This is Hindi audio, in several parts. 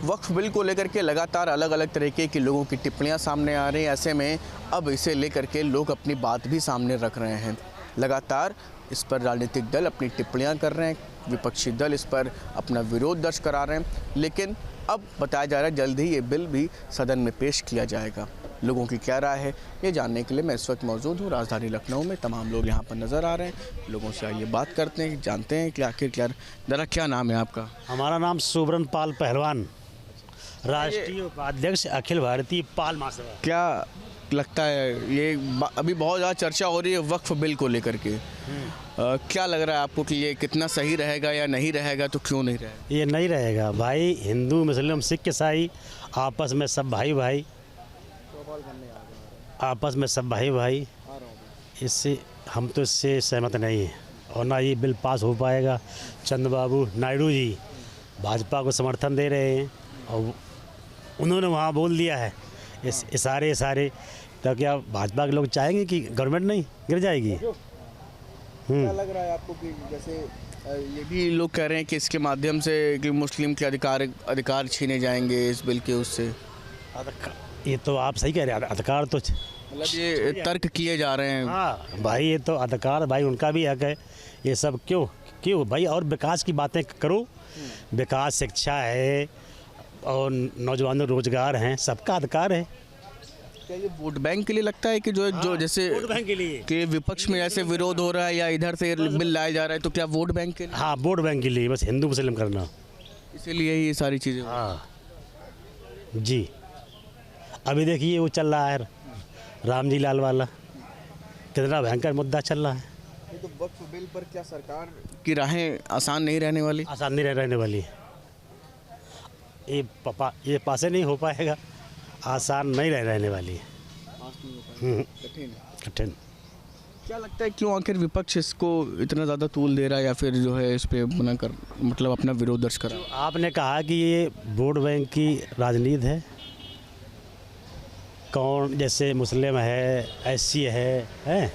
वक्फ बिल को लेकर के लगातार अलग अलग तरीके के लोगों की टिप्पणियां सामने आ रही हैं। ऐसे में अब इसे लेकर के लोग अपनी बात भी सामने रख रहे हैं। लगातार इस पर राजनीतिक दल अपनी टिप्पणियां कर रहे हैं, विपक्षी दल इस पर अपना विरोध दर्ज करा रहे हैं, लेकिन अब बताया जा रहा है जल्द ही ये बिल भी सदन में पेश किया जाएगा। लोगों की क्या राय है ये जानने के लिए मैं इस वक्त मौजूद हूँ राजधानी लखनऊ में। तमाम लोग यहाँ पर नज़र आ रहे हैं। लोगों से आइए बात करते हैं, जानते हैं कि आखिर ज़रा क्या नाम है आपका? हमारा नाम सुब्रन पाल पहलवान, राष्ट्रीय उपाध्यक्ष अखिल भारतीय पाल महासभा। क्या लगता है ये अभी बहुत ज़्यादा चर्चा हो रही है वक्फ बिल को लेकर के, क्या लग रहा है आपको कि ये कितना सही रहेगा या नहीं रहेगा, तो क्यों नहीं रहेगा? ये नहीं रहेगा भाई। हिंदू मुस्लिम सिख ईसाई आपस में सब भाई भाई, आपस में सब भाई भाई। इससे हम तो इससे सहमत नहीं हैं और ना ये बिल पास हो पाएगा। चंद्रबाबू नायडू जी भाजपा को समर्थन दे रहे हैं और उन्होंने वहाँ बोल दिया है इशारे तो क्या भाजपा के लोग चाहेंगे कि गवर्नमेंट नहीं गिर जाएगी? क्या लग रहा है आपको कि जैसे ये भी लोग कह रहे हैं कि इसके माध्यम से कि मुस्लिम के अधिकार छीने जाएंगे इस बिल के उससे? ये तो आप सही कह रहे हैं, अधिकार तो मतलब ये तर्क किए जा रहे हैं। हाँ भाई, ये तो अधिकार भाई उनका भी हक है। ये सब क्यों भाई? और विकास की बातें करो, विकास शिक्षा है और नौजवानों रोजगार हैं, सबका अधिकार है। क्या ये वोट बैंक के लिए लगता है कि जो जैसे वोट बैंक के लिए कि विपक्ष में ऐसे विरोध हो रहा है या इधर से बिल लाया जा रहा है, तो क्या वोट बैंक के लिए? हाँ, वोट बैंक के लिए, बस हिंदू मुस्लिम करना, इसीलिए ये सारी चीज़ें। हाँ जी। अभी देखिए वो चल रहा है राम जी लाल वाला, कितना भयंकर मुद्दा चल रहा है। तो वक्फ बिल पर क्या सरकार की राहें आसान नहीं रहने वाली? आसान नहीं रहने वाली। ये पासे नहीं हो पाएगा, आसान नहीं रहने वाली है, कठिन। क्या लगता है क्यों आखिर विपक्ष इसको इतना ज़्यादा तूल दे रहा है या फिर जो है इस पे बना कर मतलब अपना विरोध दर्ज करा? आपने कहा कि ये वोट बैंक की राजनीति है। कौन जैसे मुस्लिम है, एससी है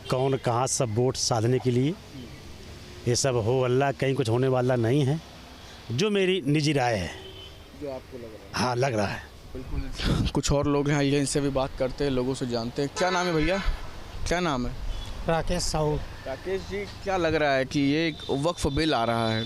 कौन कहाँ सब वोट साधने के लिए, ये सब हो अल्लाह, कहीं कुछ होने वाला नहीं है, जो मेरी निजी राय है। जो आपको लग रहा है? हाँ, लग रहा है। बिल्कुल। कुछ और लोग हैं, आइए इनसे भी बात करते हैं, लोगों से जानते हैं। क्या नाम है भैया, क्या नाम है? राकेश साहू। राकेश जी, क्या लग रहा है कि ये एक वक्फ बिल आ रहा है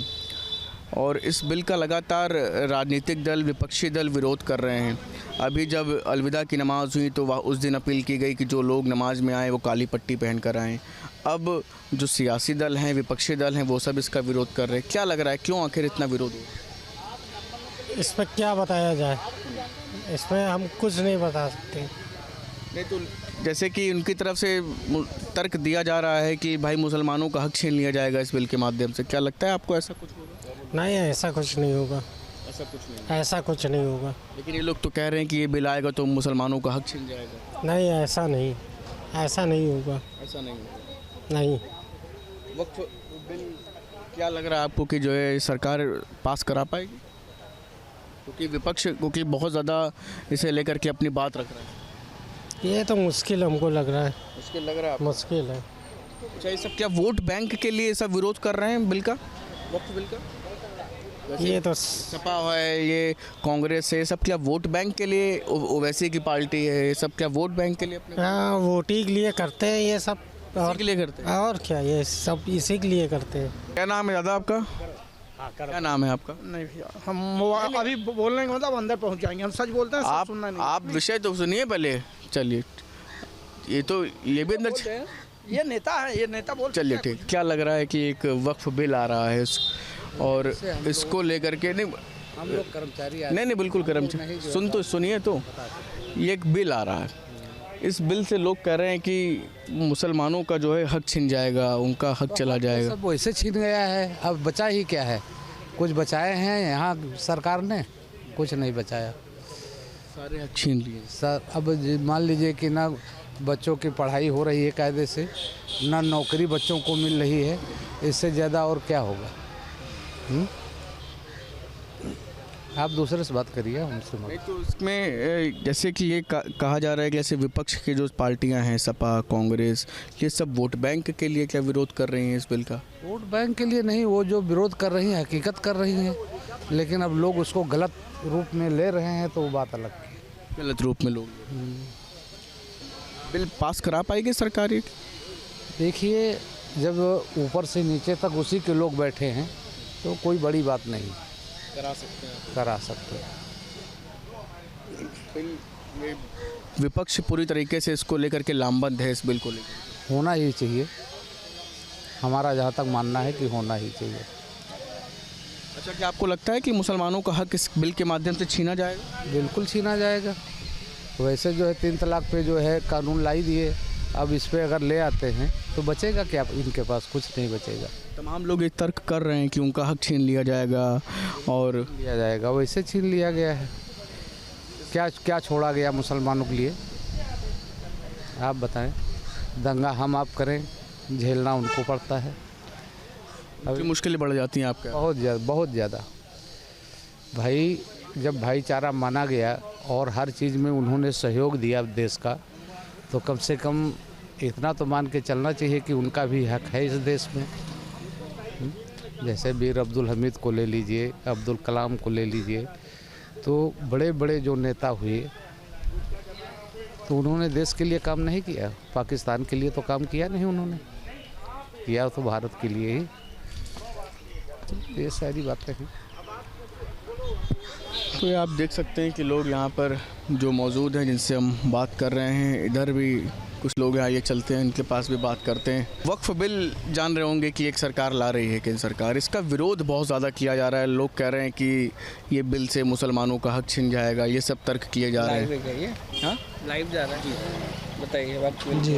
और इस बिल का लगातार राजनीतिक दल, विपक्षी दल विरोध कर रहे हैं। अभी जब अलविदा की नमाज़ हुई तो वह उस दिन अपील की गई कि जो लोग नमाज में आए वो काली पट्टी पहन कर आएँ। अब जो सियासी दल हैं, विपक्षी दल हैं, वो सब इसका विरोध कर रहे हैं। क्या लग रहा है क्यों आखिर इतना विरोध हो? इस पर क्या बताया जाए, इसमें हम कुछ नहीं बता सकते। नहीं तो जैसे कि उनकी तरफ से तर्क दिया जा रहा है कि भाई मुसलमानों का हक छीन लिया जाएगा इस बिल के माध्यम से। क्या लगता है आपको ऐसा कुछ होगा? नहीं, ऐसा कुछ नहीं होगा। ऐसा कुछ नहीं, ऐसा कुछ नहीं होगा। लेकिन ये लोग तो कह रहे हैं कि ये बिल आएगा तो मुसलमानों का हक छीन जाएगा। नहीं, ऐसा नहीं होगा। ऐसा नहीं होगा। नहीं। वक्फ बिल क्या लग रहा है आपको कि जो है सरकार पास करा पाएगी? क्योंकि विपक्ष क्योंकि बहुत ज़्यादा इसे लेकर के अपनी बात रख रहा है। ये तो मुश्किल हमको लग रहा है। मुश्किल लग रहा है? मुश्किल है। अच्छा, ये सब क्या वोट बैंक के लिए सब विरोध कर रहे हैं बिल का, वक्फ बिल का? ये तो सपा है, ये कांग्रेस है, ये सब क्या वोट बैंक के लिए? ओवैसी की पार्टी है, ये सब क्या वोट बैंक के लिए अपने? हाँ, वोटिंग के लिए करते हैं ये सब। और के लिए करते हैं? और क्या, ये सब इसी के लिए करते हैं। क्या नाम है दादा आपका? क्या नाम है आपका? नहीं भैया, हम अभी बोलने का मतलब अंदर पहुंच जाएंगे, हम सच बोलते हैं, सब सुनना नहीं। आप विषय तो सुनिए पहले। चलिए, ये भी अंदर ये नेता है, ये नेता बोल। चलिए ठीक। क्या लग रहा है कि एक वक्फ बिल आ रहा है और इसको लेकर के नहीं, हम लोग कर्मचारी नहीं बिल्कुल कर्मचारी सुनिए तो ये एक बिल आ रहा है। इस बिल से लोग कह रहे हैं कि मुसलमानों का जो है हक छिन जाएगा, उनका हक चला जाएगा। सब वैसे छीन गया है, अब बचा ही क्या है? कुछ बचाए हैं यहाँ सरकार ने? कुछ नहीं बचाया, सारे हक छीन लिए सर। अब मान लीजिए कि ना बच्चों की पढ़ाई हो रही है कायदे से, ना नौकरी बच्चों को मिल रही है, इससे ज़्यादा और क्या होगा? आप दूसरे से बात करिए, हमसे मत। नहीं तो इसमें जैसे कि ये कहा जा रहा है कि जैसे विपक्ष की जो पार्टियां हैं, सपा, कांग्रेस, ये सब वोट बैंक के लिए क्या विरोध कर रही हैं इस बिल का? वोट बैंक के लिए नहीं, वो जो विरोध कर रही हैं हकीकत कर रही हैं। लेकिन अब लोग उसको गलत रूप में ले रहे हैं तो वो बात अलग है। गलत रूप में लोग बिल पास करा पाएगी सरकार ये? देखिए, जब ऊपर से नीचे तक उसी के लोग बैठे हैं तो कोई बड़ी बात नहीं, करा सकते हैं। विपक्ष पूरी तरीके से इसको लेकर के लामबंद है, इस बिल को लेकर। होना ही चाहिए, हमारा जहाँ तक मानना है कि होना ही चाहिए। अच्छा, क्या आपको लगता है कि मुसलमानों का हक इस बिल के माध्यम से छीना जाएगा? बिल्कुल छीना जाएगा। वैसे जो है 3 तलाक पे जो है कानून लाई दिए, अब इस पे अगर ले आते हैं तो बचेगा क्या? इनके पास कुछ नहीं बचेगा। तमाम लोग ये तर्क कर रहे हैं कि उनका हक छीन लिया जाएगा और लिया जाएगा, वैसे छीन लिया गया है। क्या क्या छोड़ा गया मुसलमानों के लिए, आप बताएं? दंगा हम आप करें, झेलना उनको पड़ता है। अभी मुश्किलें बढ़ जाती हैं आपका? बहुत ज़्यादा। भाई, जब भाईचारा माना गया और हर चीज़ में उन्होंने सहयोग दिया देश का, तो कम से कम इतना तो मान के चलना चाहिए कि उनका भी हक है इस देश में। जैसे वीर अब्दुल हमीद को ले लीजिए, अब्दुल कलाम को ले लीजिए, तो बड़े बड़े जो नेता हुए तो उन्होंने देश के लिए काम नहीं किया, पाकिस्तान के लिए तो काम किया नहीं उन्होंने, किया तो भारत के लिए ही। तो ये सारी बातें हैं। तो ये आप देख सकते हैं कि लोग यहाँ पर जो मौजूद हैं, जिनसे हम बात कर रहे हैं, इधर भी कुछ लोग आइए चलते हैं, इनके पास भी बात करते हैं। वक्फ बिल जान रहे होंगे कि एक सरकार ला रही है, केंद्र सरकार, इसका विरोध बहुत ज़्यादा किया जा रहा है। लोग कह रहे हैं कि ये बिल से मुसलमानों का हक छिन जाएगा, ये सब तर्क किए जा रहे हैं। हाँ, लाइव जा रहा है, बताइए वक्त जी।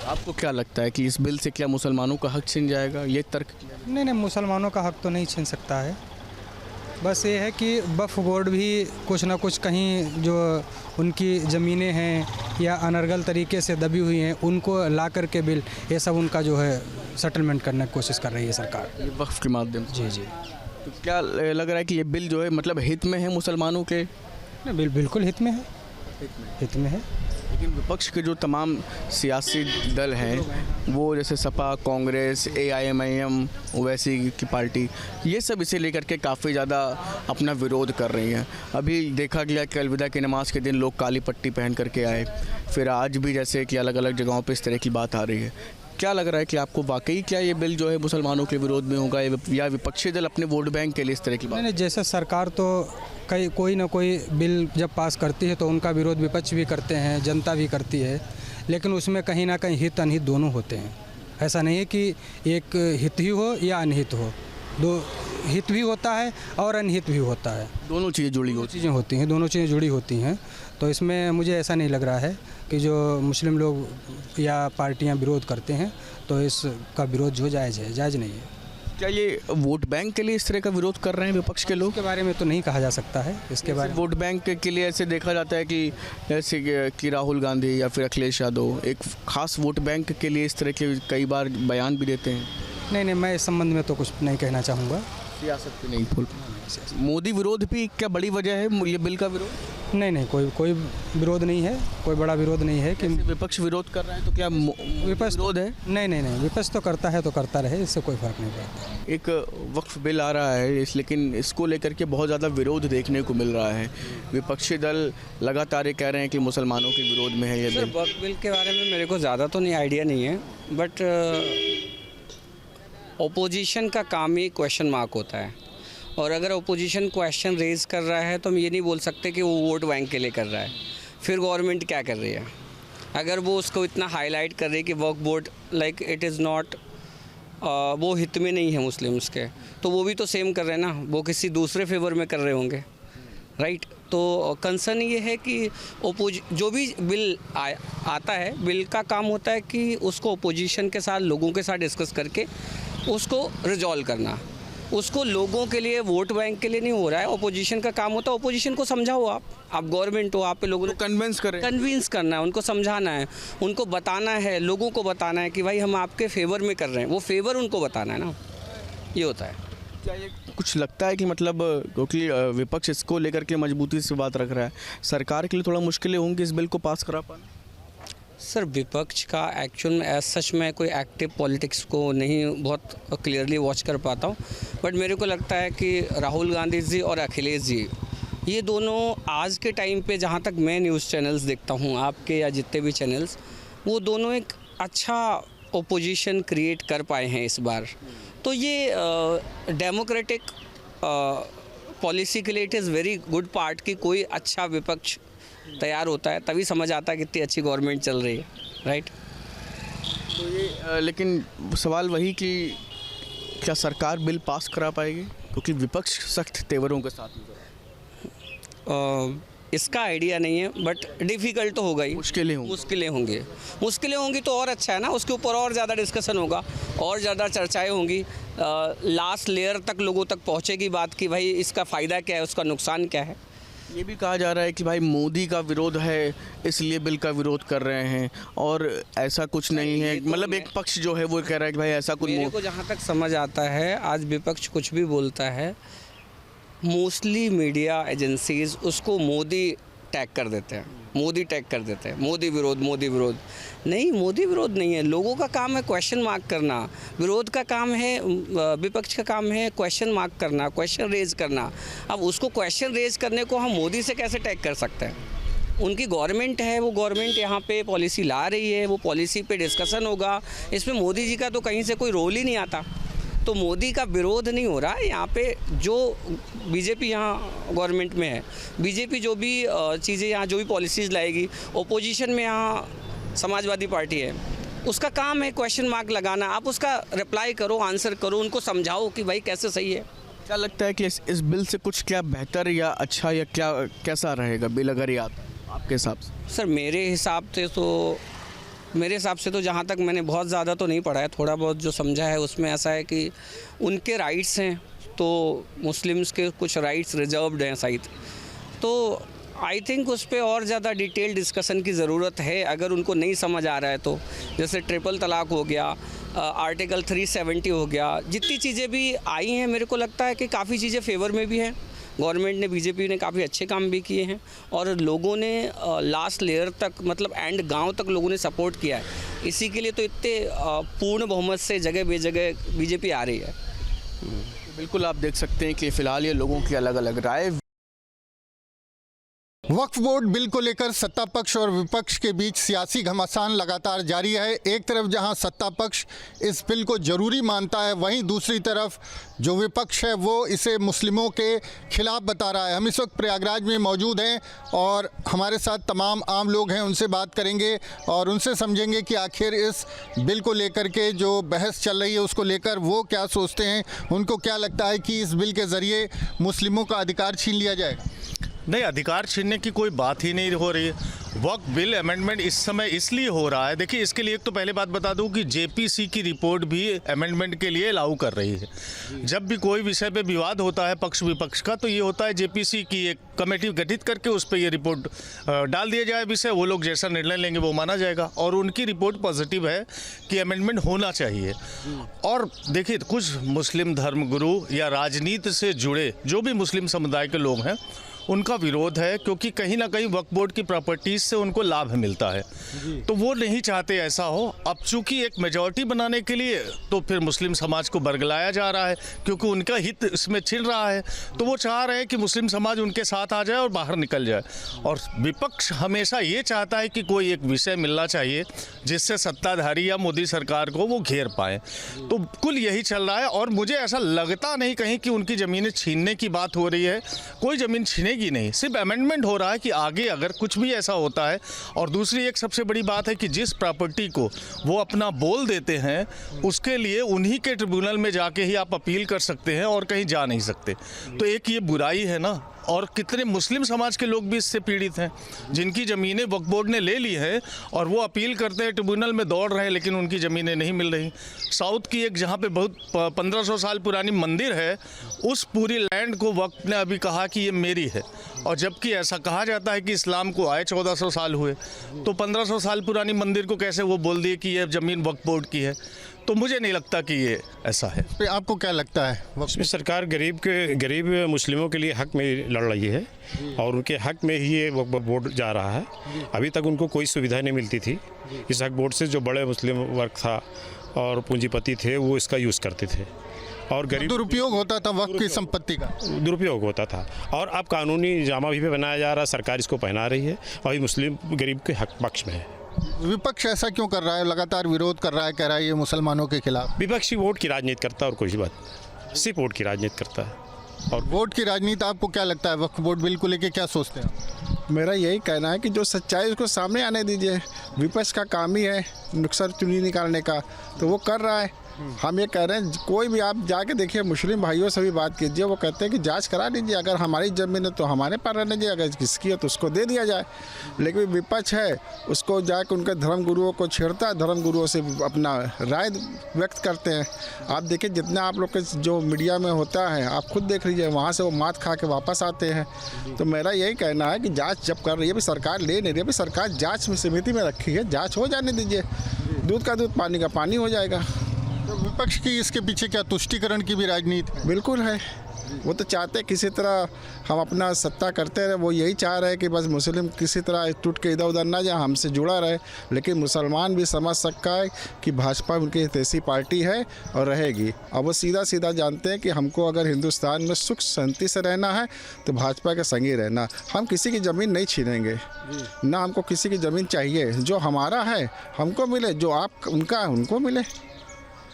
आपको क्या लगता है कि इस बिल से क्या मुसलमानों का हक छिन जाएगा? ये तर्क नहीं, मुसलमानों का हक तो नहीं छीन सकता है। बस ये है कि वक्फ बोर्ड भी कुछ ना कुछ कहीं जो उनकी ज़मीनें हैं या अनर्गल तरीके से दबी हुई हैं, उनको ला कर के बिल ये सब उनका जो है सेटलमेंट करने की कोशिश कर रही है सरकार, ये वक्फ के माध्यम से। जी। तो क्या लग रहा है कि ये बिल जो है मतलब हित में है मुसलमानों के? नहीं, बिल्कुल हित में है, हित में है। लेकिन विपक्ष के जो तमाम सियासी दल हैं, वो जैसे सपा, कांग्रेस, AIMIM, ओवैसी की पार्टी, ये सब इसे लेकर के काफ़ी ज़्यादा अपना विरोध कर रही हैं। अभी देखा गया कि अलविदा की नमाज़ के दिन लोग काली पट्टी पहन करके आए, फिर आज भी जैसे कि अलग अलग जगहों पर इस तरह की बात आ रही है। क्या लग रहा है कि आपको वाकई क्या ये बिल जो है मुसलमानों के विरोध में होगा, या विपक्षी दल अपने वोट बैंक के लिए इस तरह की बात? नहीं, जैसे सरकार तो कोई ना कोई बिल जब पास करती है तो उनका विरोध विपक्ष भी करते हैं, जनता भी करती है, लेकिन उसमें कहीं ना कहीं हित अनहित दोनों होते हैं। ऐसा नहीं है कि एक हित ही हो या अनहित हो, दो हित भी होता है और अनहित भी होता है, दोनों चीज़ें जुड़ी होती हैं, दोनों चीज़ें जुड़ी होती हैं। तो इसमें मुझे ऐसा नहीं लग रहा है कि जो मुस्लिम लोग या पार्टियां विरोध करते हैं तो इसका विरोध जो जायज़ है, जायज़ नहीं है। क्या ये वोट बैंक के लिए इस तरह का विरोध कर रहे हैं विपक्ष के लोग? इसके बारे में तो नहीं कहा जा सकता है। इसके बारे में वोट बैंक के लिए ऐसे देखा जाता है कि जैसे कि राहुल गांधी या फिर अखिलेश यादव एक खास वोट बैंक के लिए इस तरह के कई बार बयान भी देते हैं। नहीं, मैं इस संबंध में तो कुछ नहीं कहना चाहूँगा। सियासत पे नहीं बोल। मोदी विरोध भी क्या बड़ी वजह है ये बिल का विरोध? नहीं, कोई विरोध नहीं है, कोई बड़ा विरोध नहीं है कि विपक्ष विरोध कर रहा है तो क्या विपक्ष विरोध है? नहीं, विपक्ष तो करता है तो करता रहे, इससे कोई फर्क नहीं पड़ता। एक वक्फ बिल आ रहा है लेकिन इसको लेकर के बहुत ज़्यादा विरोध देखने को मिल रहा है। विपक्षी दल लगातार ये कह रहे हैं कि मुसलमानों के विरोध में है ये बिल। वक्फ बिल के बारे में मेरे को ज़्यादा तो नहीं आइडिया नहीं है, बट ओपोजिशन का काम ही क्वेश्चन मार्क होता है, और अगर ओपोजिशन क्वेश्चन रेज़ कर रहा है तो हम ये नहीं बोल सकते कि वो वोट बैंक के लिए कर रहा है। फिर गवर्नमेंट क्या कर रही है? अगर वो उसको इतना हाईलाइट कर रही है कि Waqf board like it is not, वो हित में नहीं है मुस्लिम्स के, तो वो भी तो सेम कर रहे हैं ना, वो किसी दूसरे फेवर में कर रहे होंगे, राइट? तो कंसर्न ये है कि जो भी बिल आता है, बिल का काम होता है कि उसको ओपोजिशन के साथ, लोगों के साथ डिस्कस करके उसको रिजॉल्व करना। उसको लोगों के लिए, वोट बैंक के लिए नहीं हो रहा है। ओपोजिशन का काम होता है, ओपोजिशन को समझाओ, आप गवर्नमेंट हो, आप पे लोगों को कन्विंस करना है, उनको समझाना है, उनको बताना है, लोगों को बताना है कि भाई हम आपके फेवर में कर रहे हैं, वो फेवर उनको बताना है ना, ये होता है। क्या ये कुछ लगता है कि मतलब क्योंकि विपक्ष इसको लेकर के मजबूती से बात रख रहा है, सरकार के लिए थोड़ा मुश्किलें होंगी इस बिल को पास करा पाना? सर विपक्ष का एक्चुअल में एज सच मैं कोई एक्टिव पॉलिटिक्स को नहीं बहुत क्लियरली वॉच कर पाता हूँ, बट मेरे को लगता है कि राहुल गांधी जी और अखिलेश जी ये दोनों आज के टाइम पे, जहाँ तक मैं न्यूज़ चैनल्स देखता हूँ आपके या जितने भी चैनल्स, वो दोनों एक अच्छा ओपोजिशन क्रिएट कर पाए हैं इस बार। तो ये डेमोक्रेटिक पॉलिसी के लिए it is very good part कि कोई अच्छा विपक्ष तैयार होता है, तभी समझ आता है कितनी अच्छी गवर्नमेंट चल रही है, राइट। तो ये लेकिन सवाल वही कि क्या सरकार बिल पास करा पाएगी, क्योंकि विपक्ष सख्त तेवरों के साथ नजर इसका आइडिया नहीं है, बट डिफ़िकल्ट तो होगा ही। मुश्किलें होंगी तो और अच्छा है ना, उसके ऊपर और ज़्यादा डिस्कशन होगा और ज़्यादा चर्चाएं होंगी, लास्ट लेयर तक लोगों तक पहुंचेगी बात कि भाई इसका फ़ायदा क्या है, उसका नुकसान क्या है। ये भी कहा जा रहा है कि भाई मोदी का विरोध है इसलिए बिल का विरोध कर रहे हैं, और ऐसा कुछ नहीं है। मतलब एक पक्ष जो है वो कह रहा है कि भाई ऐसा कुछ, मेरे को जहाँ तक समझ आता है आज विपक्ष कुछ भी बोलता है, मोस्टली मीडिया एजेंसीज उसको मोदी टैग कर देते हैं, मोदी विरोध। नहीं, मोदी विरोध नहीं है। लोगों का काम है क्वेश्चन मार्क करना, विरोध का काम है, विपक्ष का काम है क्वेश्चन मार्क करना, क्वेश्चन रेज करना। अब उसको क्वेश्चन रेज करने को हम मोदी से कैसे टैग कर सकते हैं? उनकी गवर्नमेंट है, वो गवर्नमेंट यहाँ पे पॉलिसी ला रही है, वो पॉलिसी पे डिस्कशन होगा, इसमें मोदी जी का तो कहीं से कोई रोल ही नहीं आता। तो मोदी का विरोध नहीं हो रहा है यहाँ पे। जो बीजेपी यहाँ गवर्नमेंट में है, बीजेपी जो भी चीज़ें यहाँ जो भी पॉलिसीज़ लाएगी, ओपोजिशन में यहाँ समाजवादी पार्टी है, उसका काम है क्वेश्चन मार्क लगाना। आप उसका रिप्लाई करो, आंसर करो, उनको समझाओ कि भाई कैसे सही है। क्या लगता है कि इस बिल से कुछ क्या बेहतर या अच्छा या क्या कैसा रहेगा बिल, अगर ये आपके हिसाब से? सर मेरे हिसाब से तो जहाँ तक मैंने बहुत ज़्यादा तो नहीं पढ़ा है, थोड़ा बहुत जो समझा है उसमें ऐसा है कि उनके राइट्स हैं, तो मुस्लिम्स के कुछ राइट्स रिजर्व्ड हैं शायद। तो आई थिंक उस पर और ज़्यादा डिटेल डिस्कशन की ज़रूरत है अगर उनको नहीं समझ आ रहा है तो। जैसे ट्रिपल तलाक हो गया, आर्टिकल 370 हो गया, जितनी चीज़ें भी आई हैं मेरे को लगता है कि काफ़ी चीज़ें फेवर में भी हैं। गवर्नमेंट ने, बीजेपी ने काफ़ी अच्छे काम भी किए हैं और लोगों ने लास्ट लेयर तक, मतलब एंड गांव तक लोगों ने सपोर्ट किया है। इसी के लिए तो इतने पूर्ण बहुमत से जगह बेजगह बीजेपी आ रही है। बिल्कुल आप देख सकते हैं कि फ़िलहाल ये लोगों की अलग अलग राय। वक्फ बोर्ड बिल को लेकर सत्ता पक्ष और विपक्ष के बीच सियासी घमासान लगातार जारी है। एक तरफ जहां सत्ता पक्ष इस बिल को ज़रूरी मानता है, वहीं दूसरी तरफ जो विपक्ष है वो इसे मुस्लिमों के खिलाफ बता रहा है। हम इस वक्त प्रयागराज में मौजूद हैं और हमारे साथ तमाम आम लोग हैं, उनसे बात करेंगे और उनसे समझेंगे कि आखिर इस बिल को लेकर के जो बहस चल रही है उसको लेकर वो क्या सोचते हैं। उनको क्या लगता है कि इस बिल के ज़रिए मुस्लिमों का अधिकार छीन लिया जाएगा? नहीं, अधिकार छीनने की कोई बात ही नहीं हो रही है। वक्फ बिल अमेंडमेंट इस समय इसलिए हो रहा है, देखिए इसके लिए एक तो पहले बात बता दूं कि जेपीसी की रिपोर्ट भी अमेंडमेंट के लिए अलाउ कर रही है। जब भी कोई विषय पे विवाद होता है पक्ष विपक्ष का, तो ये होता है जेपीसी की एक कमेटी गठित करके उस पर ये रिपोर्ट डाल दिया जाए विषय, वो लोग जैसा निर्णय लेंगे वो माना जाएगा। और उनकी रिपोर्ट पॉजिटिव है कि अमेंडमेंट होना चाहिए। और देखिए कुछ मुस्लिम धर्मगुरु या राजनीति से जुड़े जो भी मुस्लिम समुदाय के लोग हैं उनका विरोध है, क्योंकि कहीं ना कहीं वक्फ बोर्ड की प्रॉपर्टीज से उनको लाभ मिलता है, तो वो नहीं चाहते ऐसा हो। अब चूंकि एक मेजॉरिटी बनाने के लिए तो फिर मुस्लिम समाज को बरगलाया जा रहा है, क्योंकि उनका हित इसमें छिन रहा है, तो वो चाह रहे हैं कि मुस्लिम समाज उनके साथ आ जाए और बाहर निकल जाए। और विपक्ष हमेशा ये चाहता है कि कोई एक विषय मिलना चाहिए जिससे सत्ताधारी या मोदी सरकार को वो घेर पाए। तो कुल यही चल रहा है और मुझे ऐसा लगता नहीं कहीं कि उनकी ज़मीनें छीनने की बात हो रही है। कोई ज़मीन छीनेगी नहीं, सिर्फ अमेंडमेंट हो रहा है कि आगे अगर कुछ भी ऐसा होता है। और दूसरी एक सबसे बड़ी बात है कि जिस प्रॉपर्टी को वो अपना बोल देते हैं उसके लिए उन्हीं के ट्रिब्यूनल में जाके ही आप अपील कर सकते हैं और कहीं जा नहीं सकते। तो एक ये बुराई है ना। और कितने मुस्लिम समाज के लोग भी इससे पीड़ित हैं, जिनकी ज़मीनें वक्फ बोर्ड ने ले ली हैं और वो अपील करते हैं, ट्रिब्यूनल में दौड़ रहे हैं, लेकिन उनकी ज़मीनें नहीं मिल रही। साउथ की एक जहाँ पे बहुत 1500 साल पुरानी मंदिर है, उस पूरी लैंड को वक्फ ने अभी कहा कि ये मेरी है। और जबकि ऐसा कहा जाता है कि इस्लाम को आए 1400 साल हुए, तो 1500 साल पुरानी मंदिर को कैसे वो बोल दिए कि ये ज़मीन वक्फ बोर्ड की है। तो मुझे नहीं लगता कि ये ऐसा है। पे आपको क्या लगता है? इसमें सरकार गरीब मुस्लिमों के लिए हक में लड़ रही है और उनके हक में ही ये वक्फ बोर्ड जा रहा है। अभी तक उनको कोई सुविधा नहीं मिलती थी। इस हक बोर्ड से जो बड़े मुस्लिम वर्ग था और पूंजीपति थे वो इसका यूज़ करते थे और गरीब दुरुपयोग होता था वक्त की संपत्ति का, दुरुपयोग होता था। और अब कानूनी जामा भी बनाया जा रहा है, सरकार इसको पहना रही है और ये मुस्लिम गरीब के हक पक्ष में है। विपक्ष ऐसा क्यों कर रहा है? लगातार विरोध कर रहा है, कह रहा है ये मुसलमानों के खिलाफ। विपक्षी वोट की राजनीति करता है और कोई बात नहीं, सिर्फ वोट की राजनीति करता है। और वोट की राजनीति आपको क्या लगता है? वक्फ बोर्ड बिल को लेके क्या सोचते हैं? मेरा यही कहना है कि जो सच्चाई उसको सामने आने दीजिए। विपक्ष का काम ही है नुक्सर चुनी निकालने का, तो वो कर रहा है। हम ये कह रहे हैं कोई भी आप जाके देखिए, मुस्लिम भाइयों से भी बात कीजिए, वो कहते हैं कि जांच करा लीजिए, अगर हमारी ज़मीन है तो हमारे पास रहने दीजिए, अगर किसकी है तो उसको दे दिया जाए। लेकिन विपक्ष है उसको जाके उनके धर्म गुरुओं को छेड़ता है, धर्म गुरुओं से अपना राय व्यक्त करते हैं। आप देखिए जितना आप लोग के जो मीडिया में होता है, आप खुद देख लीजिए, वहाँ से वो मात खा के वापस आते हैं। तो मेरा यही कहना है कि जाँच जब कर रही है, भी सरकार ले नहीं रही है, भी सरकार जाँच में समिति में रखी है, जाँच हो जाने दीजिए। दूध का दूध, पानी का पानी हो जाएगा। तो विपक्ष की इसके पीछे क्या तुष्टीकरण की भी राजनीति? बिल्कुल है, वो तो चाहते हैं किसी तरह हम अपना सत्ता करते रहे। वो यही चाह रहे हैं कि बस मुस्लिम किसी तरह टूट के इधर उधर ना जाए, हमसे जुड़ा रहे। लेकिन मुसलमान भी समझ सकता है कि भाजपा उनकी हितैषी पार्टी है और रहेगी। अब वो सीधा सीधा जानते हैं कि हमको अगर हिंदुस्तान में सुख शांति से रहना है तो भाजपा के संग ही रहना। हम किसी की ज़मीन नहीं छीनेंगे, ना हमको किसी की ज़मीन चाहिए। जो हमारा है हमको मिले, जो आप उनका है उनको मिले।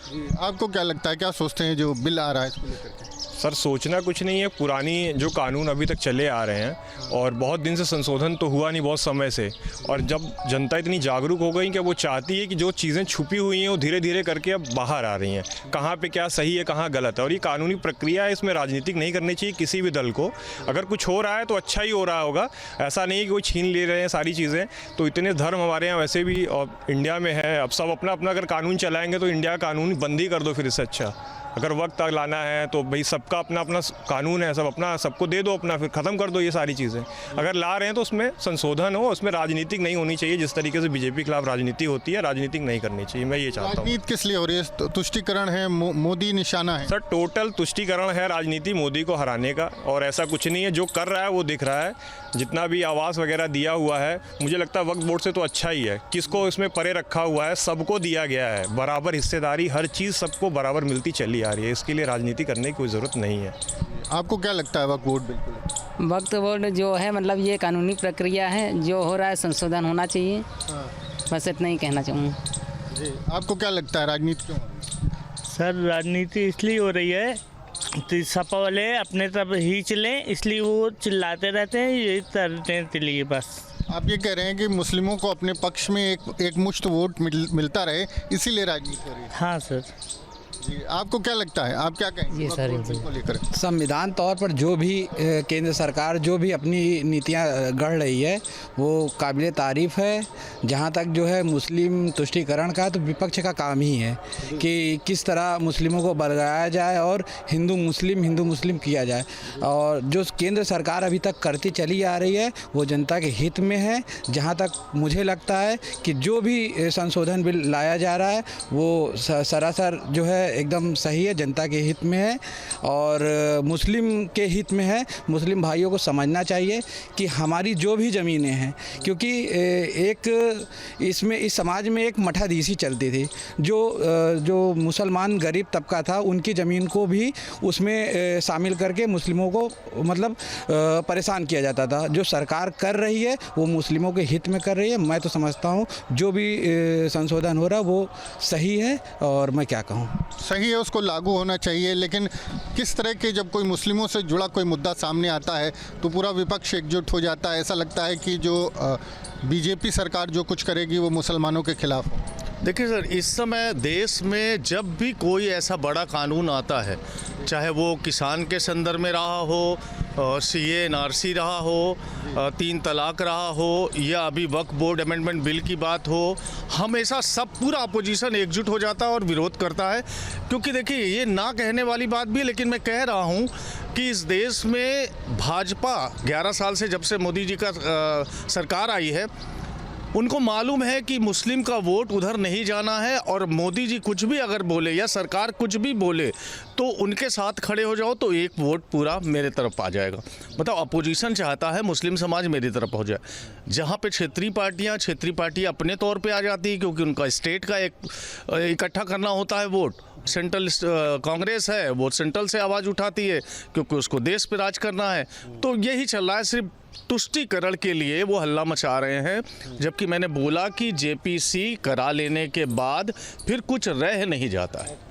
आपको क्या लगता है, क्या सोचते हैं जो बिल आ रहा है इसको लेकर के? सर सोचना कुछ नहीं है, पुरानी जो कानून अभी तक चले आ रहे हैं और बहुत दिन से संशोधन तो हुआ नहीं बहुत समय से, और जब जनता इतनी जागरूक हो गई कि वो चाहती है कि जो चीज़ें छुपी हुई हैं वो धीरे धीरे करके अब बाहर आ रही हैं, कहाँ पे क्या सही है कहाँ गलत है। और ये कानूनी प्रक्रिया है, इसमें राजनीतिक नहीं करनी चाहिए किसी भी दल को। अगर कुछ हो रहा है तो अच्छा ही हो रहा होगा, ऐसा नहीं है कि कोई छीन ले रहे हैं सारी चीज़ें। तो इतने धर्म हमारे यहाँ वैसे भी और इंडिया में है, अब सब अपना अपना अगर कानून चलाएँगे तो इंडिया का कानून बंद ही कर दो फिर, इससे अच्छा। अगर वक्त लाना है तो भाई सबका अपना अपना कानून है, सब अपना सबको दे दो अपना, फिर ख़त्म कर दो ये सारी चीज़ें। अगर ला रहे हैं तो उसमें संशोधन हो, उसमें राजनीतिक नहीं होनी चाहिए। जिस तरीके से बीजेपी के खिलाफ राजनीति होती है, राजनीतिक नहीं करनी चाहिए, मैं ये चाहता हूँ। राजनीति किस लिए हो रही है? तुष्टीकरण है, मोदी निशाना है? सर टोटल तुष्टीकरण है राजनीति, मोदी को हराने का। और ऐसा कुछ नहीं है, जो कर रहा है वो दिख रहा है। जितना भी आवास वगैरह दिया हुआ है, मुझे लगता है वक्फ बोर्ड से तो अच्छा ही है। किसको इसमें परे रखा हुआ है, सबको दिया गया है बराबर हिस्सेदारी, हर चीज़ सबको बराबर मिलती चली आ रही है। इसके लिए राजनीति करने की कोई ज़रूरत नहीं है। आपको क्या लगता है वक्फ बोर्ड? बिल्कुल वक्फ बोर्ड जो है मतलब ये कानूनी प्रक्रिया है, जो हो रहा है संशोधन होना चाहिए, बस इतना ही कहना चाहूँगा। जी, आपको क्या लगता है राजनीति क्यों? सर राजनीति इसलिए हो रही है तो सपा वाले अपने तरफ ही चलें, इसलिए वो चिल्लाते रहते हैं, यही तरते लिए बस। आप ये कह रहे हैं कि मुस्लिमों को अपने पक्ष में एक मुश्त वोट मिलता रहे, इसीलिए राजनीति हो रही है? हाँ सर। जी, आपको क्या लगता है, आप क्या कहेंगे ये सर को लेकर? संविधान तौर पर जो भी केंद्र सरकार जो भी अपनी नीतियां गढ़ रही है वो काबिल तारीफ़ है। जहां तक जो है मुस्लिम तुष्टीकरण का, तो विपक्ष का काम ही है कि किस तरह मुस्लिमों को बरगाया जाए और हिंदू मुस्लिम किया जाए। और जो केंद्र सरकार अभी तक करती चली आ रही है वो जनता के हित में है। जहां तक मुझे लगता है कि जो भी संशोधन बिल लाया जा रहा है वो सरासर जो है एकदम सही है, जनता के हित में है और मुस्लिम के हित में है। मुस्लिम भाइयों को समझना चाहिए कि हमारी जो भी ज़मीनें हैं, क्योंकि एक इसमें इस समाज में एक मठाधीशी चलती थी, जो मुसलमान गरीब तबका था उनकी ज़मीन को भी उसमें शामिल करके मुस्लिमों को मतलब परेशान किया जाता था। जो सरकार कर रही है वो मुस्लिमों के हित में कर रही है। मैं तो समझता हूँ जो भी संशोधन हो रहा है वो सही है, और मैं क्या कहूँ, सही है, उसको लागू होना चाहिए। लेकिन किस तरह के जब कोई मुस्लिमों से जुड़ा कोई मुद्दा सामने आता है तो पूरा विपक्ष एकजुट हो जाता है। ऐसा लगता है कि जो बीजेपी सरकार जो कुछ करेगी वो मुसलमानों के खिलाफ। देखिए सर, इस समय देश में जब भी कोई ऐसा बड़ा कानून आता है, चाहे वो किसान के संदर्भ में रहा हो, CA NRC रहा हो, 3 तलाक रहा हो, या अभी वक्फ बोर्ड अमेंडमेंट बिल की बात हो, हमेशा सब पूरा अपोजिशन एकजुट हो जाता है और विरोध करता है। क्योंकि देखिए ये ना कहने वाली बात भी है, लेकिन मैं कह रहा हूँ कि इस देश में भाजपा 11 साल से जब से मोदी जी का सरकार आई है उनको मालूम है कि मुस्लिम का वोट उधर नहीं जाना है, और मोदी जी कुछ भी अगर बोले या सरकार कुछ भी बोले तो उनके साथ खड़े हो जाओ तो एक वोट पूरा मेरे तरफ आ जाएगा। मतलब अपोजिशन चाहता है मुस्लिम समाज मेरी तरफ हो जाए। जहाँ पे क्षेत्रीय पार्टियाँ अपने तौर पे आ जाती है, क्योंकि उनका स्टेट का एक इकट्ठा करना होता है वोट। सेंट्रल कांग्रेस है, वो सेंट्रल से आवाज़ उठाती है क्योंकि उसको देश पे राज करना है। तो यही चल रहा है, सिर्फ तुष्टीकरण के लिए वो हल्ला मचा रहे हैं। जबकि मैंने बोला कि जेपीसी करा लेने के बाद फिर कुछ रह नहीं जाता है।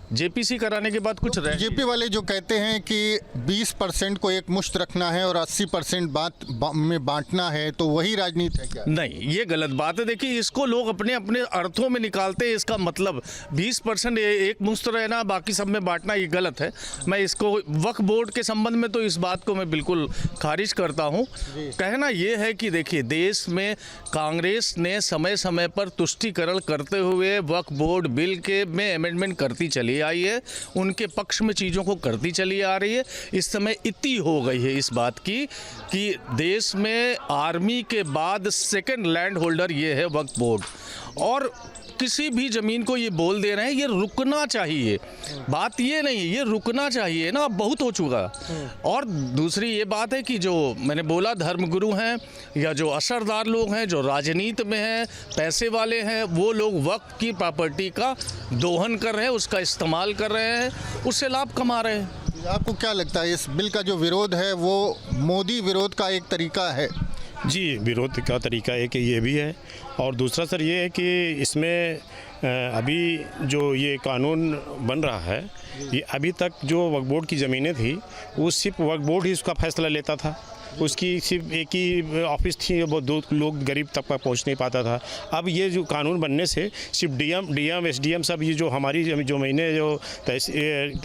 जेपीसी कराने के बाद कुछ बीजेपी वाले जो कहते हैं कि 20% को एक मुश्त रखना है और 80% में बांटना है, तो वही राजनीति है क्या? नहीं, ये गलत बात है। देखिए, इसको लोग अपने अपने अर्थों में निकालते हैं। इसका मतलब 20% एक मुश्त रहना, बाकी सब में बांटना, ये गलत है। मैं इसको वक्फ बोर्ड के संबंध में तो इस बात को मैं बिल्कुल खारिज करता हूँ। कहना ये है कि देखिए, देश में कांग्रेस ने समय समय पर तुष्टीकरण करते हुए वक्फ बोर्ड बिल के में अमेंडमेंट करती चली आई है, उनके पक्ष में चीज़ों को करती चली आ रही है। इस समय इतनी हो गई है इस बात की कि देश में आर्मी के बाद सेकंड लैंड होल्डर ये है वक्फ बोर्ड, और किसी भी ज़मीन को ये बोल दे रहे हैं ये रुकना चाहिए। बात ये नहीं, ये रुकना चाहिए ना, अब बहुत हो चुका। और दूसरी ये बात है कि जो मैंने बोला धर्मगुरु हैं या जो असरदार लोग हैं, जो राजनीति में हैं, पैसे वाले हैं, वो लोग वक्त की प्रॉपर्टी का दोहन कर रहे हैं, उसका इस्तेमाल कर रहे हैं, उससे लाभ कमा रहे हैं। आपको क्या लगता है इस बिल का जो विरोध है वो मोदी विरोध का एक तरीका है? जी, विरोध का तरीका एक ये भी है, और दूसरा सर ये है कि इसमें अभी जो ये कानून बन रहा है, ये अभी तक जो वक्फ बोर्ड की ज़मीनें थी वो सिर्फ वक्फ बोर्ड ही उसका फैसला लेता था। उसकी सिर्फ एक ही ऑफिस थी, वो 2 लोग गरीब तबका पहुंच नहीं पाता था। अब ये जो कानून बनने से सिर्फ डीएम एसडीएम सब ये जो हमारी जो महीने जो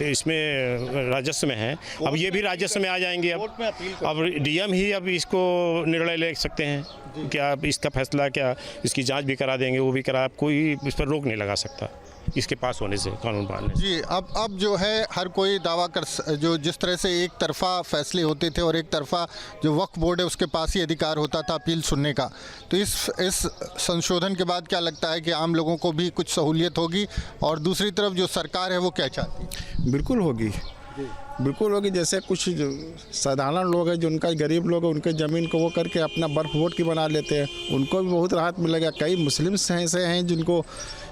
इसमें राजस्व में है, अब ये भी राजस्व में आ जाएंगे। अब डीएम ही अब इसको निर्णय ले सकते हैं कि आप इसका फैसला, क्या इसकी जांच भी करा देंगे, वो भी करा, कोई इस पर रोक नहीं लगा सकता इसके पास होने से, कानून बनने से। जी, अब जो है हर कोई दावा कर, जो जिस तरह से एक तरफा फैसले होते थे और एक तरफा जो वक्फ बोर्ड है उसके पास ही अधिकार होता था अपील सुनने का, तो इस संशोधन के बाद क्या लगता है कि आम लोगों को भी कुछ सहूलियत होगी? और दूसरी तरफ जो सरकार है वो क्या चाहती है? बिल्कुल होगी, बिल्कुल होगी। जैसे कुछ साधारण लोग हैं, जो उनका गरीब लोग हैं, उनके ज़मीन को वो करके अपना बर्फ बोर्ड की बना लेते हैं, उनको भी बहुत राहत मिलेगा। कई मुस्लिम ऐसे हैं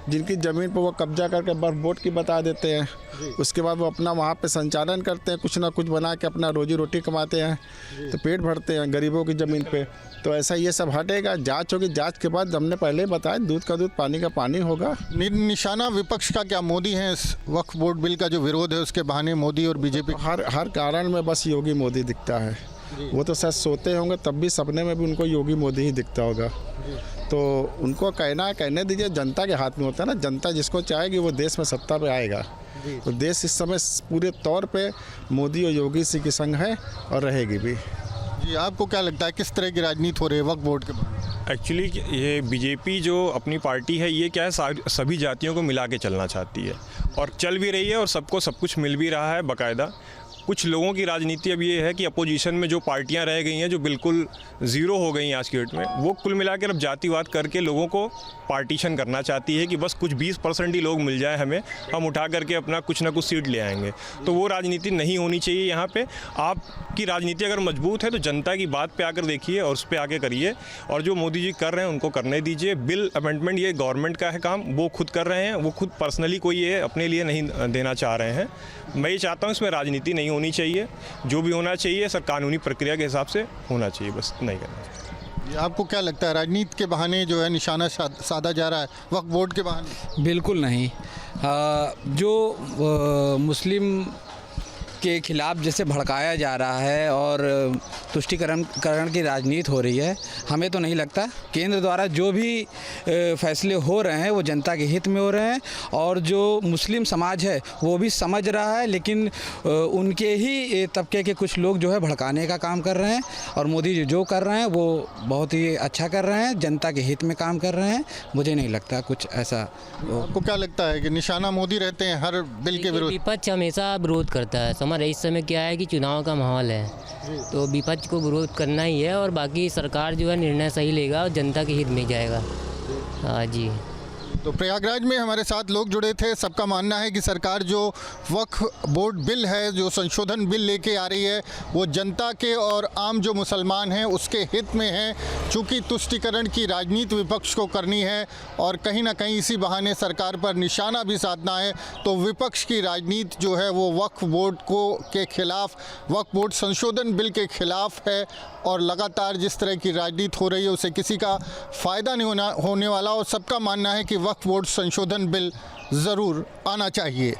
जिनकी ज़मीन पर वो कब्जा करके बर्फ बोर्ड की बता देते हैं, उसके बाद वो अपना वहाँ पे संचालन करते हैं, कुछ ना कुछ बना के अपना रोजी रोटी कमाते हैं, तो पेट भरते हैं गरीबों की ज़मीन पे। तो ऐसा ये सब हटेगा, जांच होगी, जांच के बाद हमने पहले बताया दूध का दूध पानी का पानी होगा। निशाना विपक्ष का क्या मोदी है? इस वक्फ बोर्ड बिल का जो विरोध है उसके बहाने मोदी और बीजेपी हर कारण में बस योगी मोदी दिखता है। वो तो शायद सोते होंगे तब भी सपने में भी उनको योगी मोदी ही दिखता होगा। तो उनको कहने दीजिए, जनता के हाथ में होता है ना, जनता जिसको चाहेगी वो देश में सत्ता पे आएगा। तो देश इस समय पूरे तौर पे मोदी और योगी जी के संग है और रहेगी भी। जी, आपको क्या लगता है किस तरह की राजनीति हो रही है वक्फ बोर्ड के बारे? एक्चुअली ये बीजेपी जो अपनी पार्टी है, ये क्या है, सभी जातियों को मिला के चलना चाहती है और चल भी रही है, और सबको सब कुछ मिल भी रहा है बाकायदा। कुछ लोगों की राजनीति अब ये है कि अपोजिशन में जो पार्टियां रह गई हैं, जो बिल्कुल ज़ीरो हो गई हैं आज की डेट में, वो कुल मिलाकर अब जातिवाद करके लोगों को पार्टीशन करना चाहती है कि बस कुछ 20% ही लोग मिल जाए हमें, हम उठा करके अपना कुछ ना कुछ सीट ले आएंगे। तो वो राजनीति नहीं होनी चाहिए यहाँ पे। आपकी राजनीति अगर मजबूत है तो जनता की बात पे आकर देखिए और उस पर आके करिए, और जो मोदी जी कर रहे हैं उनको करने दीजिए। बिल अमेंडमेंट ये गवर्नमेंट का है काम, वो खुद कर रहे हैं, वो खुद पर्सनली कोई ये अपने लिए नहीं देना चाह रहे हैं। मैं ये चाहता हूँ इसमें राजनीति नहीं होनी चाहिए, जो भी होना चाहिए सर कानूनी प्रक्रिया के हिसाब से होना चाहिए, बस नहीं करना चाहिए। आपको क्या लगता है राजनीति के बहाने जो है निशाना साधा जा रहा है वक्फ बोर्ड के बहाने? बिल्कुल नहीं। जो मुस्लिम के खिलाफ जैसे भड़काया जा रहा है और तुष्टीकरण की राजनीति हो रही है, हमें तो नहीं लगता। केंद्र द्वारा जो भी फैसले हो रहे हैं वो जनता के हित में हो रहे हैं, और जो मुस्लिम समाज है वो भी समझ रहा है, लेकिन उनके ही तबके के कुछ लोग जो है भड़काने का काम कर रहे हैं, और मोदी जी जो कर रहे हैं वो बहुत ही अच्छा कर रहे हैं, जनता के हित में काम कर रहे हैं। मुझे नहीं लगता कुछ ऐसा। आपको क्या लगता है कि निशाना मोदी रहते हैं हर बिल के विरोध? विपक्ष हमेशा विरोध करता है, हमारे इस समय क्या है कि चुनाव का माहौल है, तो विपक्ष को विरोध करना ही है और बाकी सरकार जो है निर्णय सही लेगा और जनता के हित में जाएगा। हाँ जी। तो प्रयागराज में हमारे साथ लोग जुड़े थे। सबका मानना है कि सरकार जो वक्फ बोर्ड बिल है, जो संशोधन बिल लेके आ रही है, वो जनता के और आम जो मुसलमान हैं उसके हित में है। चूँकि तुष्टीकरण की राजनीति विपक्ष को करनी है और कहीं ना कहीं इसी बहाने सरकार पर निशाना भी साधना है, तो विपक्ष की राजनीति जो है वो वक्फ बोर्ड के खिलाफ, वक्फ बोर्ड संशोधन बिल के खिलाफ है। और लगातार जिस तरह की राजनीति हो रही है उसे किसी का फ़ायदा नहीं होने वाला। और सबका मानना है कि वक्फ बोर्ड संशोधन बिल ज़रूर आना चाहिए।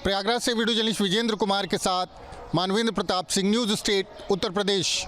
प्रयागराज से वीडियो जर्नलिस्ट विजेंद्र कुमार के साथ मानवेंद्र प्रताप सिंह, न्यूज़ स्टेट, उत्तर प्रदेश।